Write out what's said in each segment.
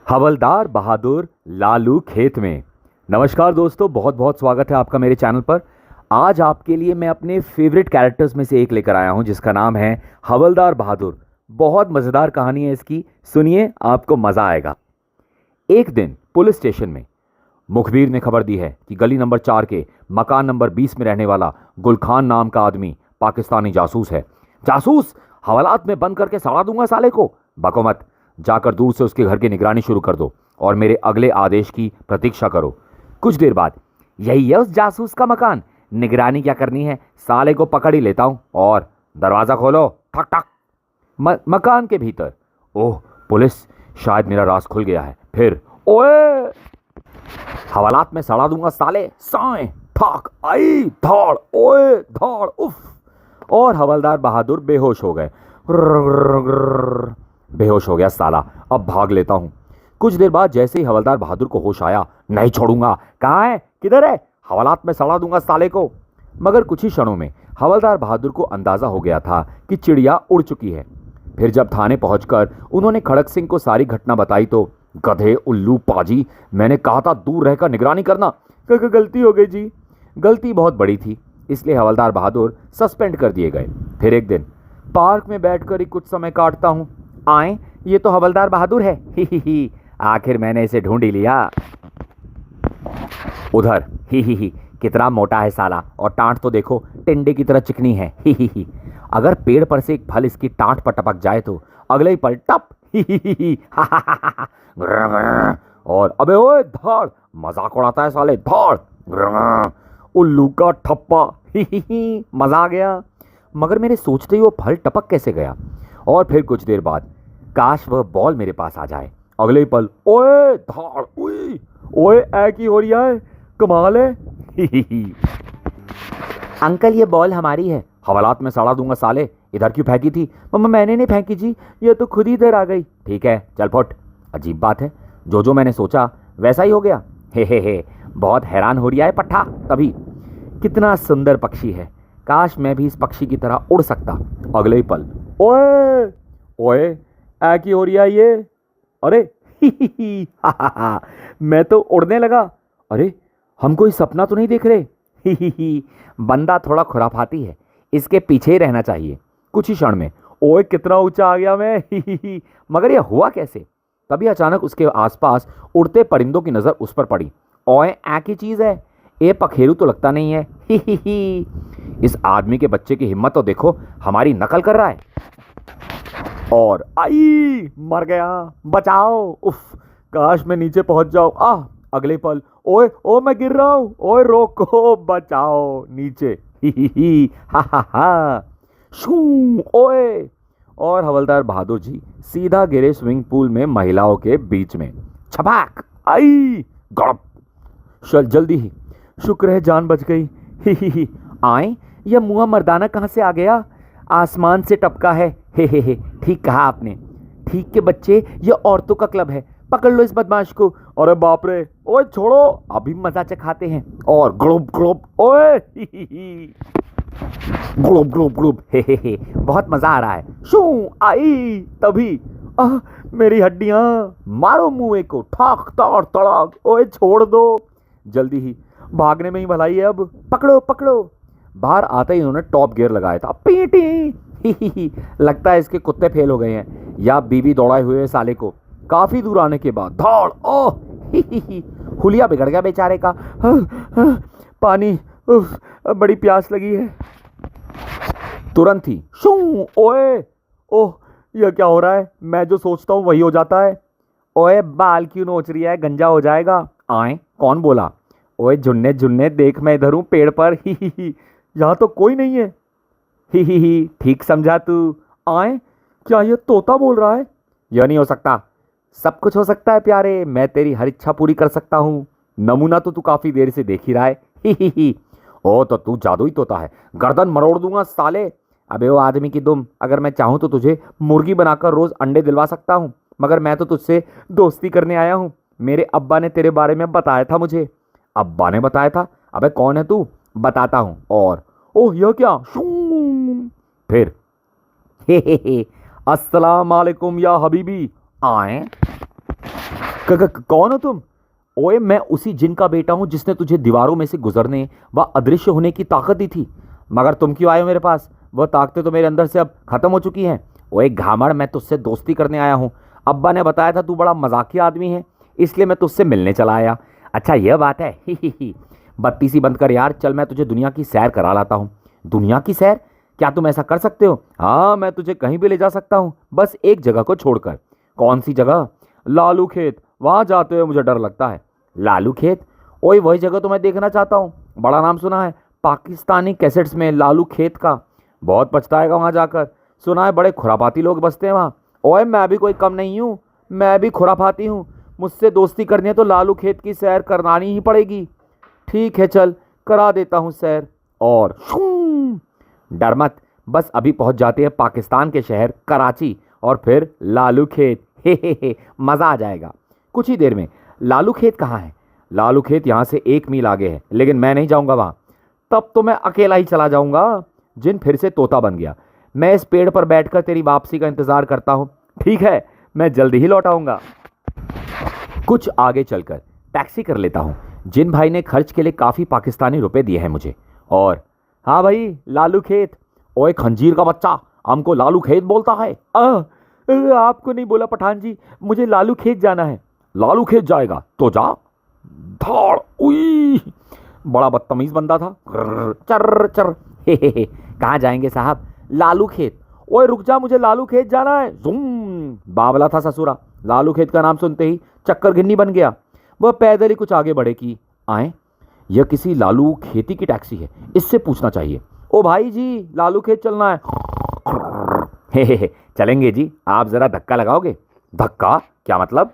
हवलदार बहादुर लालू खेत में। नमस्कार दोस्तों, बहुत बहुत स्वागत है आपका मेरे चैनल पर। आज आपके लिए मैं अपने फेवरेट कैरेक्टर्स में से एक लेकर आया हूं जिसका नाम है हवलदार बहादुर। बहुत मज़ेदार कहानी है इसकी, सुनिए आपको मज़ा आएगा। एक दिन पुलिस स्टेशन में मुखबिर ने खबर दी है कि गली नंबर 4 के मकान नंबर 20 में रहने वाला गुलखान नाम का आदमी पाकिस्तानी जासूस है। जासूस, हवालात में बंद करके सड़ा दूंगा साले को। बको मत, जाकर दूर से उसके घर की निगरानी शुरू कर दो और मेरे अगले आदेश की प्रतीक्षा करो। कुछ देर बाद, यही है उस जासूस का मकान, निगरानी क्या करनी है, साले को पकड़ ही लेता हूं। और दरवाजा खोलो, ठक ठक। मकान के भीतर, ओह पुलिस, शायद मेरा राज खुल गया है। फिर ओए, हवालात में सड़ा दूंगा साले, साए ठक आई धाड़, ओए धाड़, उफ। और हवलदार बहादुर बेहोश हो गए। बेहोश हो गया साला, अब भाग लेता हूं। कुछ देर बाद जैसे ही हवलदार बहादुर को होश आया, नहीं छोड़ूंगा, कहाँ है, किधर है, हवालात में सड़ा दूंगा साले को। मगर कुछ ही क्षणों में हवलदार बहादुर को अंदाजा हो गया था कि चिड़िया उड़ चुकी है। फिर जब थाने पहुंचकर उन्होंने खड़क सिंह को सारी घटना बताई तो, गधे उल्लू पाजी, मैंने कहा था दूर रहकर निगरानी करना। गलती हो गई जी। गलती बहुत बड़ी थी, इसलिए हवलदार बहादुर सस्पेंड कर दिए गए। फिर एक दिन पार्क में बैठकर ही कुछ समय काटता हूं। आए, ये तो हवलदार बहादुर है, ही आखिर मैंने इसे ढूंढ ही लिया। उधर ही कितना मोटा है साला, और टांट तो देखो टिंडे की तरह चिकनी है। ही अगर पेड़ पर से एक फल इसकी टांट पर टपक जाए तो अगले ही पल टप, ही और अबे ओए धाड़, मजाक उड़ाता है साले, धाड़, उल्लू का ठप्पा, ही मजा आ गया। मगर मेरे सोचते ही वो फल टपक कैसे गया। और फिर कुछ देर बाद, काश वह बॉल मेरे पास आ जाए। अगले ही पल, ओए धाड़, उई, ओए ऐ की हो रहा है, कमाल है। अंकल ये बॉल हमारी है। हवालात में सड़ा दूंगा साले, इधर क्यों फेंकी थी? मम्मा मैंने नहीं फेंकी जी, ये तो खुद ही इधर आ गई। ठीक है चल फुट। अजीब बात है, जो मैंने सोचा वैसा ही हो गया। हे बहुत हैरान हो रहा है पट्ठा। तभी, कितना सुंदर पक्षी है, काश मैं भी इस पक्षी की तरह उड़ सकता। अगले ही पल, ओए ओए ऐ की हो रहा है ये, अरे मैं तो उड़ने लगा। अरे हम कोई सपना तो नहीं देख रहे। बंदा थोड़ा खुराफाती है, इसके पीछे ही रहना चाहिए। कुछ ही क्षण में, ओए कितना ऊंचा आ गया मैं। मगर यह हुआ कैसे? तभी अचानक उसके आसपास उड़ते परिंदों की नजर उस पर पड़ी। ओए ऐ की चीज है, ये पखेरू तो लगता नहीं है। इस आदमी के बच्चे की हिम्मत तो देखो, हमारी नकल कर रहा है। और आई, मर गया, बचाओ। उफ, काश मैं नीचे पहुंच जाऊं। अगले पल, ओए ओ मैं गिर रहा हूं, ओए रोको, बचाओ नीचे। हा शू, ओए। और हवलदार बहादुर जी सीधा गिरे स्विमिंग पूल में महिलाओं के बीच में। छपाक, आई, गड़प। जल्दी ही, शुक्र है जान बच गई। आए, यह मुआ मर्दाना कहां से आ गया? आसमान से टपका है। हे ठीक कहा आपने। ठीक के बच्चे, ये औरतों का क्लब है, पकड़ लो इस बदमाश को। अरे बाप रे, ओए छोड़ो, अभी मजा चखाते हैं। और ग्लोब ग्लोब, ओए ग्लोब ग्लोब ग्लोब, हे बहुत मजा आ रहा है। शू आई, तभी मेरी हड्डियां, मारो मुंह को, ठाक ताड़ तड़ाक। ओए छोड़ दो, जल्दी ही, भागने में ही भलाई है अब। पकड़ो पकड़ो। बाहर आते ही उन्होंने टॉप गियर लगाया था। पीटी, लगता है इसके कुत्ते फेल हो गए हैं या बीबी दौड़ाए हुए साले को। काफी दूर आने के बाद धाड़, ओह, हुलिया बिगड़ गया बेचारे का। पानी, बड़ी प्यास लगी है। तुरंत ही शू, ओए, ओह यह क्या हो रहा है? मैं जो सोचता हूँ वही हो जाता है। ओए बाल क्यों नोच रही है, गंजा हो जाएगा। आए, कौन बोला? ओए झुन्ने झुन्ने देख, मैं इधर हूँ पेड़ पर। यहाँ तो कोई नहीं है। ठीक समझा तू। आए, क्या यह तोता बोल रहा है? यह नहीं हो सकता। सब कुछ हो सकता है प्यारे, मैं तेरी हर इच्छा पूरी कर सकता हूँ। नमूना तो तू काफी देर से देख ही रहा है। ओ तो तू जादुई तोता है, गर्दन मरोड़ दूंगा साले। अबे वो आदमी की दुम, अगर मैं चाहूँ तो तुझे मुर्गी बनाकर रोज अंडे दिलवा सकता हूँ, मगर मैं तो तुझसे दोस्ती करने आया हूँ। मेरे अब्बा ने तेरे बारे में बताया था मुझे। अब्बा ने बताया था? अबे कौन है तू? बताता हूँ। और ओह यह क्या? फिर अस्सलाम वालेकुम या हबीबी। आए, कौन हो तुम? ओए मैं उसी जिन का बेटा हूं जिसने तुझे दीवारों में से गुजरने व अदृश्य होने की ताकत दी थी। मगर तुम क्यों आए हो मेरे पास? वह ताकतें तो मेरे अंदर से अब खत्म हो चुकी हैं। ओए घामड़, मैं तुझसे दोस्ती करने आया हूँ। अब्बा ने बताया था तू बड़ा मजाकिया आदमी है, इसलिए मैं तुझसे मिलने चला आया। अच्छा यह बात है। ही। बत्ती सी बंद कर यार, चल मैं तुझे दुनिया की सैर करा लाता हूँ। दुनिया की सैर? क्या तुम ऐसा कर सकते हो? हाँ, मैं तुझे कहीं भी ले जा सकता हूँ, बस एक जगह को छोड़कर। कौन सी जगह? लालू खेत। वहां जाते हुए मुझे डर लगता है। लालू खेत? ओए वही जगह तो मैं देखना चाहता हूँ। बड़ा नाम सुना है पाकिस्तानी कैसेट्स में लालू खेत का। बहुत पछताएगा वहां जाकर। सुना है बड़े खुरापाती लोग बसते हैं वहाँ। ओए मैं भी कोई कम नहीं हूँ, मैं भी खुरापाती हूँ। मुझसे दोस्ती करनी है तो लालू खेत की सैर करवानी ही पड़ेगी। ठीक है चल, करा देता हूँ सैर। और शूं! डर मत, बस अभी पहुंच जाते हैं पाकिस्तान के शहर कराची और फिर लालू खेत। हे, मज़ा आ जाएगा। कुछ ही देर में। लालू खेत कहाँ है? लालू खेत यहाँ से 1 मील आगे है, लेकिन मैं नहीं जाऊँगा वहाँ। तब तो मैं अकेला ही चला जाऊँगा। जिन फिर से तोता बन गया। मैं इस पेड़ पर बैठकर तेरी वापसी का इंतज़ार करता हूँ। ठीक है, मैं जल्दी ही लौट आऊँगा। कुछ आगे चलकर टैक्सी कर लेता हूँ। जिन भाई ने खर्च के लिए काफ़ी पाकिस्तानी रुपए दिए हैं मुझे। और हाँ भाई, लालू खेत। ओए खंजीर का बच्चा, हमको लालू खेत बोलता है। आपको नहीं बोला पठान जी, मुझे लालू खेत जाना है। लालू खेत जाएगा तो जा। धाड़ उई, बड़ा बदतमीज बंदा था। चर चर। हे। कहाँ जाएंगे साहब? लालू खेत। ओए रुक जा, मुझे लालू खेत जाना है। जुम। बावला था ससुरा। लालू खेत का नाम सुनते ही चक्कर गिन्नी बन गया। वह पैदल ही कुछ आगे बढ़े कि आए, यह किसी लालू खेती की टैक्सी है, इससे पूछना चाहिए। ओ भाई जी, लालू खेत चलना है। हे, चलेंगे जी, आप जरा धक्का लगाओगे? धक्का? क्या मतलब?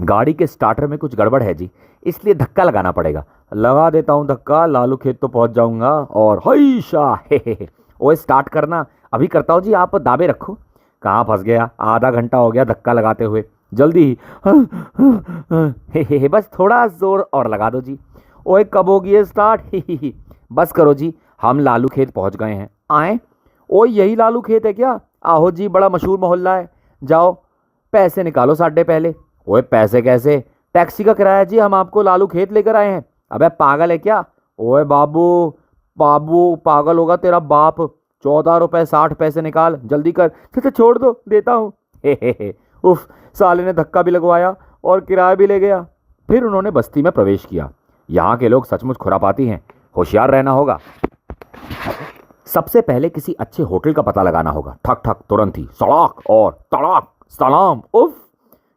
गाड़ी के स्टार्टर में कुछ गड़बड़ है जी, इसलिए धक्का लगाना पड़ेगा। लगा देता हूँ धक्का, लालू खेत तो पहुंच जाऊंगा। और हैशा। हे। ओए स्टार्ट करना। अभी करता हूँ जी, आप दाबे रखो। कहाँ फंस गया? आधा घंटा हो गया धक्का लगाते हुए। जल्दी ही। हे, बस थोड़ा जोर और लगा दो जी। ओए कब होगी ये स्टार्ट? ही। बस करो जी, हम लालू खेत पहुंच गए हैं। आए? ओए यही लालू खेत है क्या? आहो जी, बड़ा मशहूर मोहल्ला है। जाओ पैसे निकालो साढ़े पहले। ओए पैसे कैसे? टैक्सी का किराया जी, हम आपको लालू खेत लेकर आए हैं। अबे पागल है क्या? ओए बाबू, बाबू पागल होगा तेरा बाप। 14 रुपये 60 पैसे निकाल, जल्दी कर। अच्छा छोड़ दो, देता हूँ। हे। उफ, साले ने धक्का भी लगवाया और किराया भी ले गया। फिर उन्होंने बस्ती में प्रवेश किया। यहाँ के लोग सचमुच खुरापाती हैं, होशियार रहना होगा। सबसे पहले किसी अच्छे होटल का पता लगाना होगा। ठक ठक, तुरंत ही सड़ाक और तड़ाक। सलाम। उफ,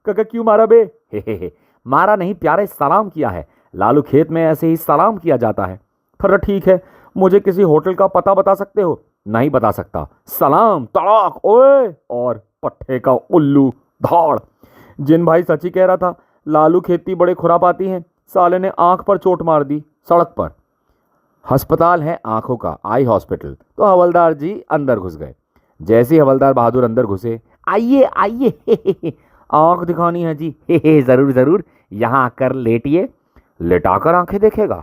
काका क्यों मारा बे? हे। मारा नहीं प्यारे, सलाम किया है। लालू खेत में ऐसे ही सलाम किया जाता है। फिर ठीक है, मुझे किसी होटल का पता बता सकते हो? नहीं बता सकता। सलाम तड़ाक ओए और पट्टे का उल्लू। धाड़। जिन भाई सची कह रहा था, लालू खेती बड़े खुरापाती हैं। साले ने आंख पर चोट मार दी सड़क पर। अस्पताल है आंखों का, आई हॉस्पिटल। तो हवलदार जी अंदर घुस गए। जैसे ही हवलदार बहादुर अंदर घुसे, आइए आइए, आंख दिखानी है जी। हे, जरूर जरूर, यहाँ आकर लेटिए। लेटाकर आंखें देखेगा?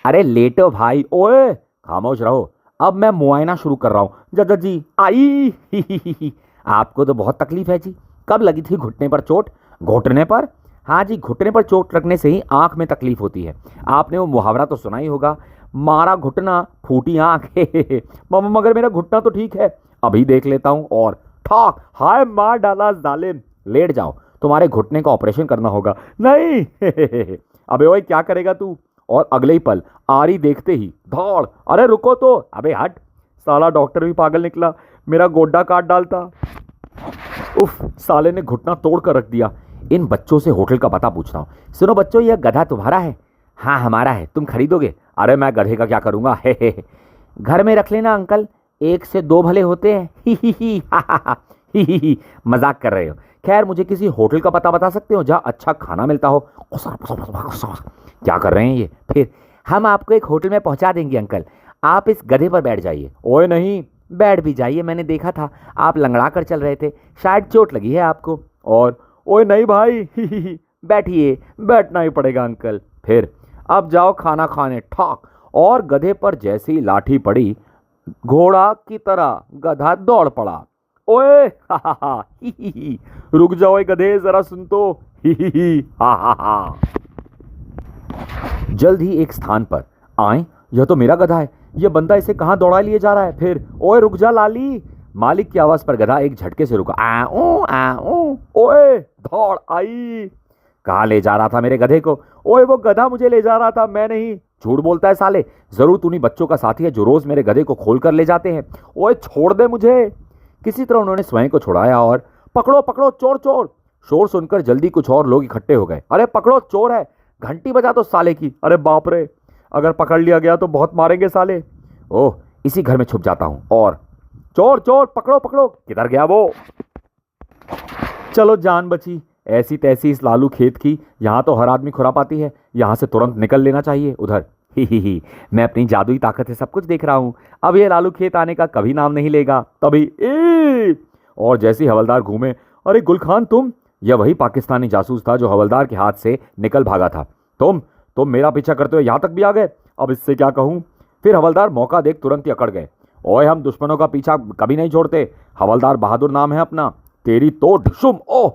अरे लेटो भाई। ओए खामोश रहो, अब मैं मुआयना शुरू कर रहा हूँ। जज जी आई। आपको तो बहुत तकलीफ है जी। कब लगी थी घुटने पर चोट? घुटने पर? हाँ जी, घुटने पर चोट लगने से ही आंख में तकलीफ होती है। आपने वो मुहावरा तो सुना ही होगा, मारा घुटना फूटी आंख। मगर मेरा घुटना तो ठीक है, अभी देख लेता हूँ। और ठाक, हाय मार डाला जालिम। लेट जाओ, तुम्हारे घुटने का ऑपरेशन करना होगा। नहीं। अबे ओए क्या करेगा तू? और अगले ही पल आरी देखते ही धौड़। अरे रुको तो। अबे हट, साला डॉक्टर भी पागल निकला, मेरा गोड्डा काट डालता। उफ, साले ने घुटना तोड़ कर रख दिया। इन बच्चों से होटल का पता पूछता हूँ। सुनो बच्चों, यह गधा तुम्हारा है? हाँ हमारा है, तुम खरीदोगे? अरे मैं गधे का क्या करूँगा। हे। घर में रख लेना अंकल, 1 से 2 भले होते हैं। ही। मजाक कर रहे हो? खैर मुझे किसी होटल का पता बता सकते हो जहाँ अच्छा खाना मिलता हो? क्या कर रहे हैं ये? फिर हम आपको एक होटल में पहुंचा देंगे अंकल, आप इस गधे पर बैठ जाइए। ओए नहीं, बैठ भी जाइए, मैंने देखा था आप लंगड़ा कर चल रहे थे, शायद चोट लगी है आपको। और ओए नहीं भाई। बैठिए, बैठना ही पड़ेगा अंकल। फिर अब जाओ खाना खाने। ठाक, और गधे पर जैसी लाठी पड़ी, घोड़ा की तरह गधा दौड़ पड़ा। ओए हा हा हा ही ही, रुक जाओ ए गधे, जरा सुन तो ही हा हा हा। जल्द ही एक स्थान पर आए, यह तो मेरा गधा है, यह बंदा इसे कहां दौड़ा लिए जा रहा है। फिर ओए रुक जा लाली। मालिक की आवाज पर गधा एक झटके से रुका। आ ऊ ओए दौड़ आई। कहां ले जा रहा था मेरे गधे को? ओए वो गधा मुझे ले जा रहा था, मैं नहीं। झूठ बोलता है साले, जरूर तूनी बच्चों का साथी है जो रोज मेरे गधे को खोल कर ले जाते हैं। ओए छोड़ दे मुझे। किसी तरह उन्होंने स्वयं को छुड़ाया और पकड़ो पकड़ो चोर चोर। शोर सुनकर जल्दी कुछ और लोग इकट्ठे हो गए। अरे पकड़ो चोर है, घंटी बजा दो साले की। अरे बाप रे, अगर पकड़ लिया गया तो बहुत मारेंगे साले। ओह, इसी घर में छुप जाता हूं। और चोर चोर पकड़ो पकड़ो। किधर गया वो? चलो जान बची। ऐसी तैसी इस लालू खेत की, यहां तो हर आदमी खुरापाती है, यहां से तुरंत निकल लेना चाहिए। उधर ही मैं अपनी जादुई ताकत से सब कुछ देख रहा हूं। अब ये लालू खेत आने का कभी नाम नहीं लेगा। तभी और जैसे ही हवलदार घूमे, अरे गुलखान तुम? यह वही पाकिस्तानी जासूस था जो हवलदार के हाथ से निकल भागा था। तुम मेरा पीछा करते हुए यहां तक भी आ गए? अब इससे क्या कहूं। फिर हवलदार मौका देख तुरंत ही अकड़ गए। ओए हम दुश्मनों का पीछा कभी नहीं छोड़ते, हवलदार बहादुर नाम है अपना। तेरी तो ढुसुम। ओह,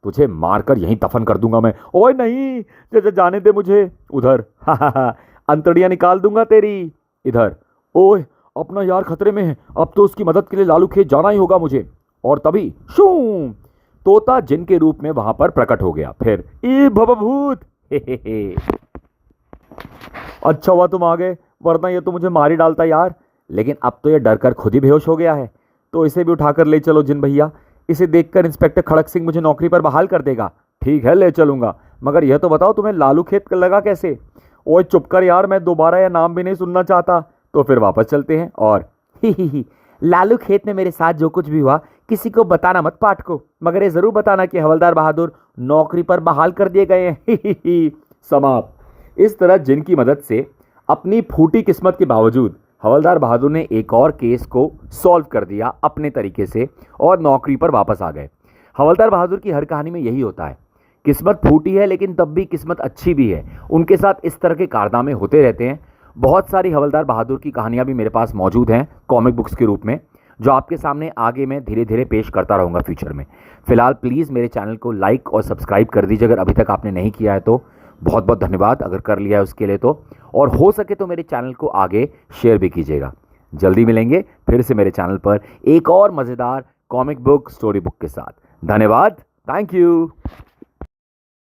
तुझे मारकर यहीं दफन कर दूंगा मैं। ओए नहीं, जैसे जाने दे मुझे। उधर हा अंतड़ियां निकाल दूंगा तेरी। इधर ओए, अपना यार खतरे में है, अब तो उसकी मदद के लिए लालू खेत जाना ही होगा मुझे। और तभी शू, तोता जिन के रूप में वहां पर प्रकट हो गया। फिर ई भवभूत हे। अच्छा हुआ तुम आ गए, वरना ये तो मुझे मार ही डालता यार। लेकिन अब तो ये डर कर खुद ही बेहोश हो गया है, तो इसे भी उठाकर ले चलो जिन भैया। इसे देखकर इंस्पेक्टर खड़क सिंह मुझे नौकरी पर बहाल कर देगा। ठीक है, ले चलूंगा, मगर यह तो बताओ तुम्हें लालू खेत लगा कैसे? ओए चुप कर यार, मैं दोबारा यह नाम भी नहीं सुनना चाहता। तो फिर वापस चलते हैं। और ही लालू खेत में मेरे साथ जो कुछ भी हुआ किसी को बताना मत पाठ को, मगर ये जरूर बताना कि हवलदार बहादुर नौकरी पर बहाल कर दिए गए हैं। समाप्त। इस तरह जिनकी मदद से अपनी फूटी किस्मत के बावजूद हवलदार बहादुर ने एक और केस को सॉल्व कर दिया अपने तरीके से और नौकरी पर वापस आ गए। हवलदार बहादुर की हर कहानी में यही होता है, किस्मत फूटी है लेकिन तब भी किस्मत अच्छी भी है। उनके साथ इस तरह के कारनामे होते रहते हैं। बहुत सारी हवलदार बहादुर की कहानियां भी मेरे पास मौजूद हैं कॉमिक बुक्स के रूप में, जो आपके सामने आगे मैं धीरे धीरे पेश करता रहूँगा फ्यूचर में। फिलहाल प्लीज़ मेरे चैनल को लाइक और सब्सक्राइब कर दीजिए अगर अभी तक आपने नहीं किया है तो। बहुत बहुत धन्यवाद अगर कर लिया है उसके लिए तो। और हो सके तो मेरे चैनल को आगे शेयर भी कीजिएगा। जल्दी मिलेंगे फिर से मेरे चैनल पर एक और मज़ेदार कॉमिक बुक स्टोरी बुक के साथ। धन्यवाद, थैंक यू।